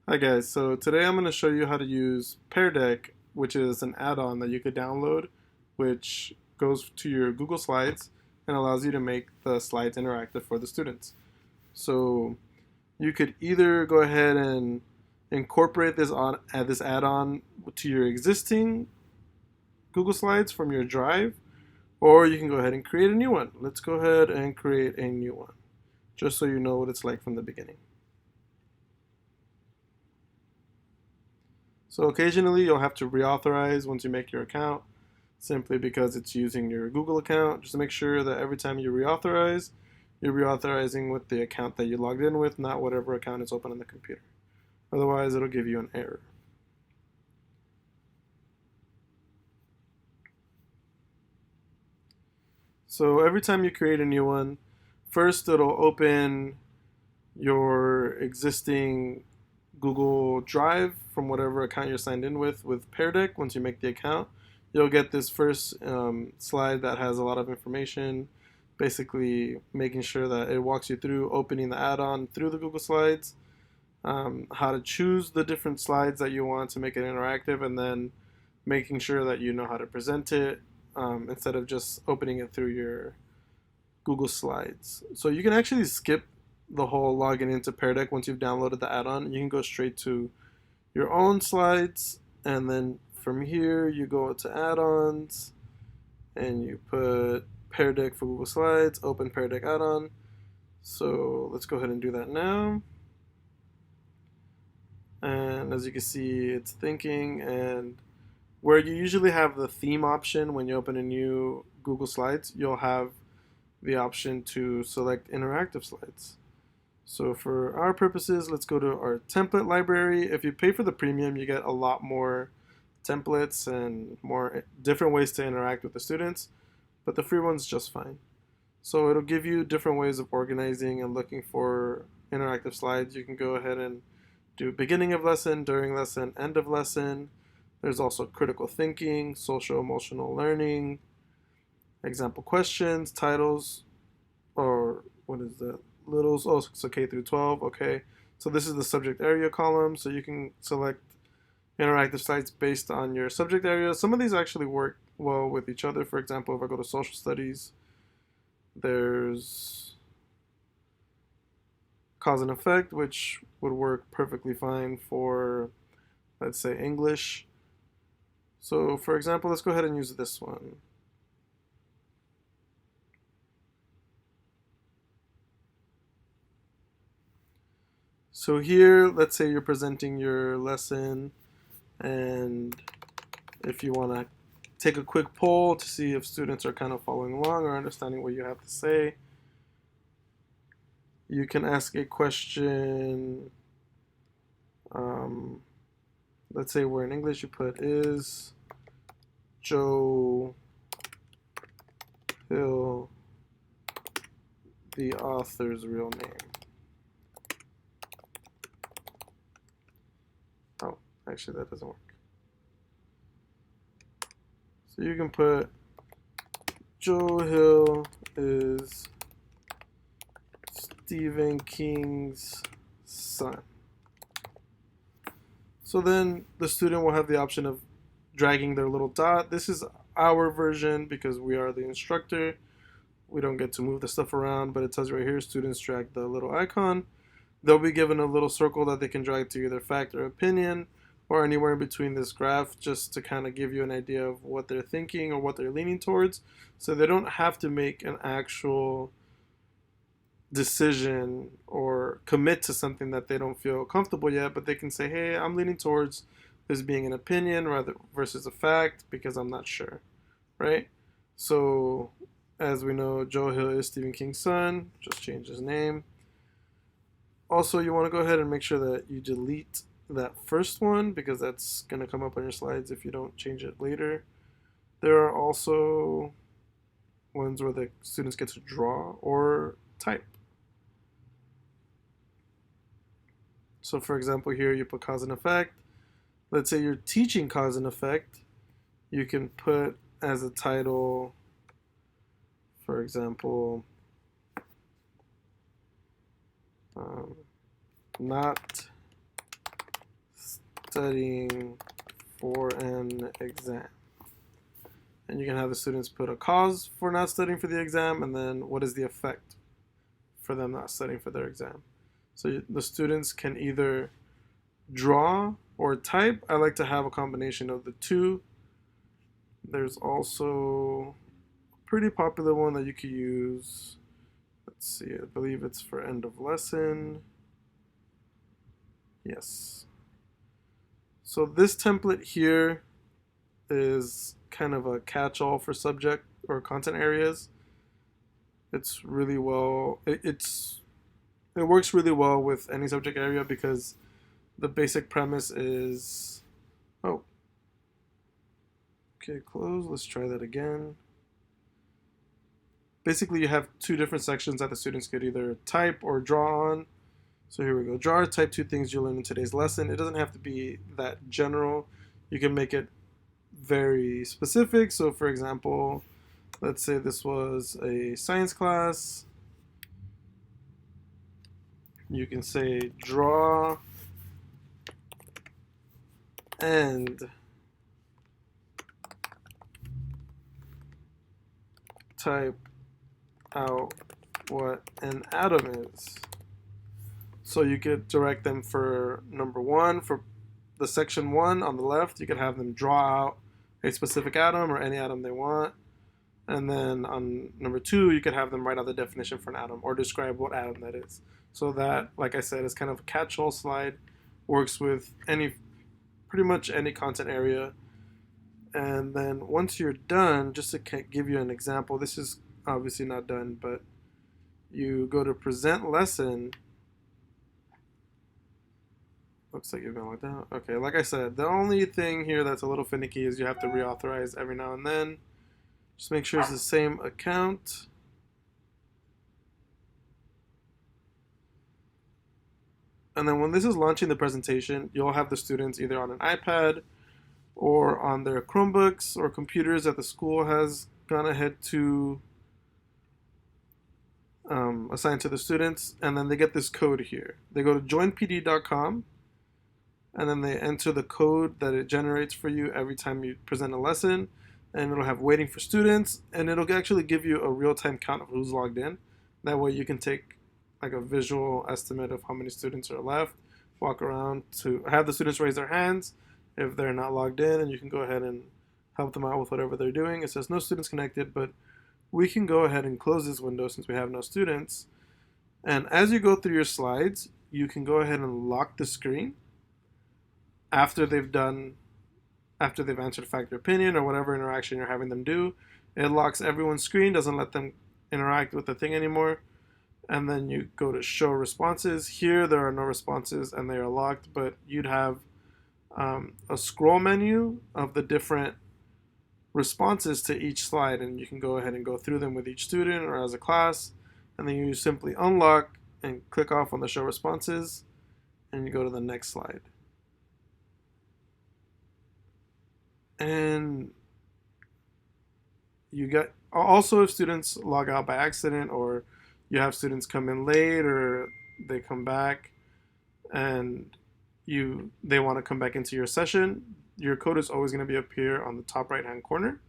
Hi guys, so today I'm going to show you how to use peardeck, which is an add-on that you could download, which goes to your Google Slides and allows you to make the slides interactive for the students. So you could either go ahead and incorporate this add-on to your existing Google Slides from your drive, or you can go ahead and create a new one. Let's go ahead and create a new one, just so you know what it's like from the beginning. So occasionally you'll have to reauthorize once you make your account, simply because it's using your Google account. Just to make sure that every time you reauthorize, you're reauthorizing with the account that you logged in with, not whatever account is open on the computer. Otherwise, it'll give you an error. So every time you create a new one, first it'll open your existing Google Drive from whatever account you're signed in with peardeck. Once you make the account, you'll get this first slide that has a lot of information, basically making sure that it walks you through opening the add-on through the Google Slides, how to choose the different slides that you want to make it interactive, and then making sure that you know how to present it instead of just opening it through your Google Slides. So you can actually skip the whole login into peardeck once you've downloaded the add-on. You can go straight to your own slides, and then from here you go to add-ons and you put peardeck for Google Slides, open peardeck add-on. So let's go ahead and do that now. And as you can see, it's thinking, and where you usually have the theme option when you open a new Google Slides, you'll have the option to select interactive slides. So for our purposes, let's go to our template library. If you pay for the premium, you get a lot more templates and more different ways to interact with the students, but the free one's just fine. So it'll give you different ways of organizing and looking for interactive slides. You can go ahead and do beginning of lesson, during lesson, end of lesson. There's also critical thinking, social emotional learning, example questions, titles, or what is that? Littles. Oh, so K through 12. Okay. So this is the subject area column. So you can select interactive slides based on your subject area. Some of these actually work well with each other. For example, if I go to social studies, there's cause and effect, which would work perfectly fine for, let's say, English. So for example, let's go ahead and use this one. So here, let's say you're presenting your lesson, and if you want to take a quick poll to see if students are kind of following along or understanding what you have to say, you can ask a question. Let's say we're in English, you put, is Joe Hill the author's real name? Oh, actually that doesn't work. So you can put Joe Hill is Stephen King's son. So then the student will have the option of dragging their little dot. This is our version because we are the instructor. We don't get to move the stuff around, but it tells you right here, students drag the little icon. They'll be given a little circle that they can drag to either fact or opinion, or anywhere in between this graph, just to kind of give you an idea of what they're thinking or what they're leaning towards. So they don't have to make an actual decision or commit to something that they don't feel comfortable yet, but they can say, hey, I'm leaning towards this being an opinion rather versus a fact because I'm not sure, right? So as we know, Joe Hill is Stephen King's son. Just change his name. Also, you want to go ahead and make sure that you delete that first one because that's going to come up on your slides if you don't change it later. There are also ones where the students get to draw or type. So for example, here you put cause and effect. Let's say you're teaching cause and effect. You can put as a title, for example, not studying for an exam. And you can have the students put a cause for not studying for the exam, and then what is the effect for them not studying for their exam. So the students can either draw or type. I like to have a combination of the two. There's also a pretty popular one that you could use. Let's see, I believe it's for end of lesson. Yes. So this template here is kind of a catch-all for subject or content areas. It's really well, it works really well with any subject area because the basic premise is, oh, okay, close, let's try that again. Basically you have two different sections that the students could either type or draw on. So here we go, draw or type 2 things you'll learn in today's lesson. It doesn't have to be that general. You can make it very specific. So for example, let's say this was a science class. You can say draw and type out what an atom is. So you could direct them for number 1, for the section 1 on the left, you could have them draw out a specific atom or any atom they want. And then on number 2, you could have them write out the definition for an atom or describe what atom that is. So that, like I said, is kind of a catch-all slide, works with pretty much any content area. And then once you're done, just to give you an example, this is obviously not done, but you go to present lesson. Looks like you've been locked out. Okay, like I said, the only thing here that's a little finicky is you have to reauthorize every now and then. Just make sure it's the same account. And then when this is launching the presentation, you'll have the students either on an iPad or on their Chromebooks or computers that the school has gone ahead to assign to the students. And then they get this code here. They go to joinpd.com and then they enter the code that it generates for you every time you present a lesson. And it'll have waiting for students, and it'll actually give you a real-time count of who's logged in. That way you can take like a visual estimate of how many students are left, walk around to have the students raise their hands if they're not logged in, and you can go ahead and help them out with whatever they're doing. It says no students connected, but we can go ahead and close this window since we have no students. And as you go through your slides, you can go ahead and lock the screen after they've answered fact or opinion or whatever interaction you're having them do. It locks everyone's screen, doesn't let them interact with the thing anymore. And then you go to show responses. Here there are no responses and they are locked, but you'd have a scroll menu of the different responses to each slide, and you can go ahead and go through them with each student or as a class. And then you simply unlock and click off on the show responses, and you go to the next slide. And you get also, if students log out by accident or you have students come in late or they come back and they want to come back into your session, your code is always going to be up here on the top right hand corner,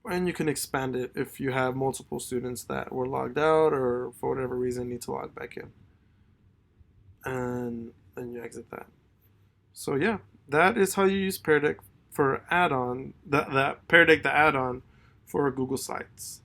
and you can expand it if you have multiple students that were logged out or for whatever reason need to log back in, and then you exit that. So yeah, that is how you use peardeck for add-on, that peardeck, the add-on for Google Slides.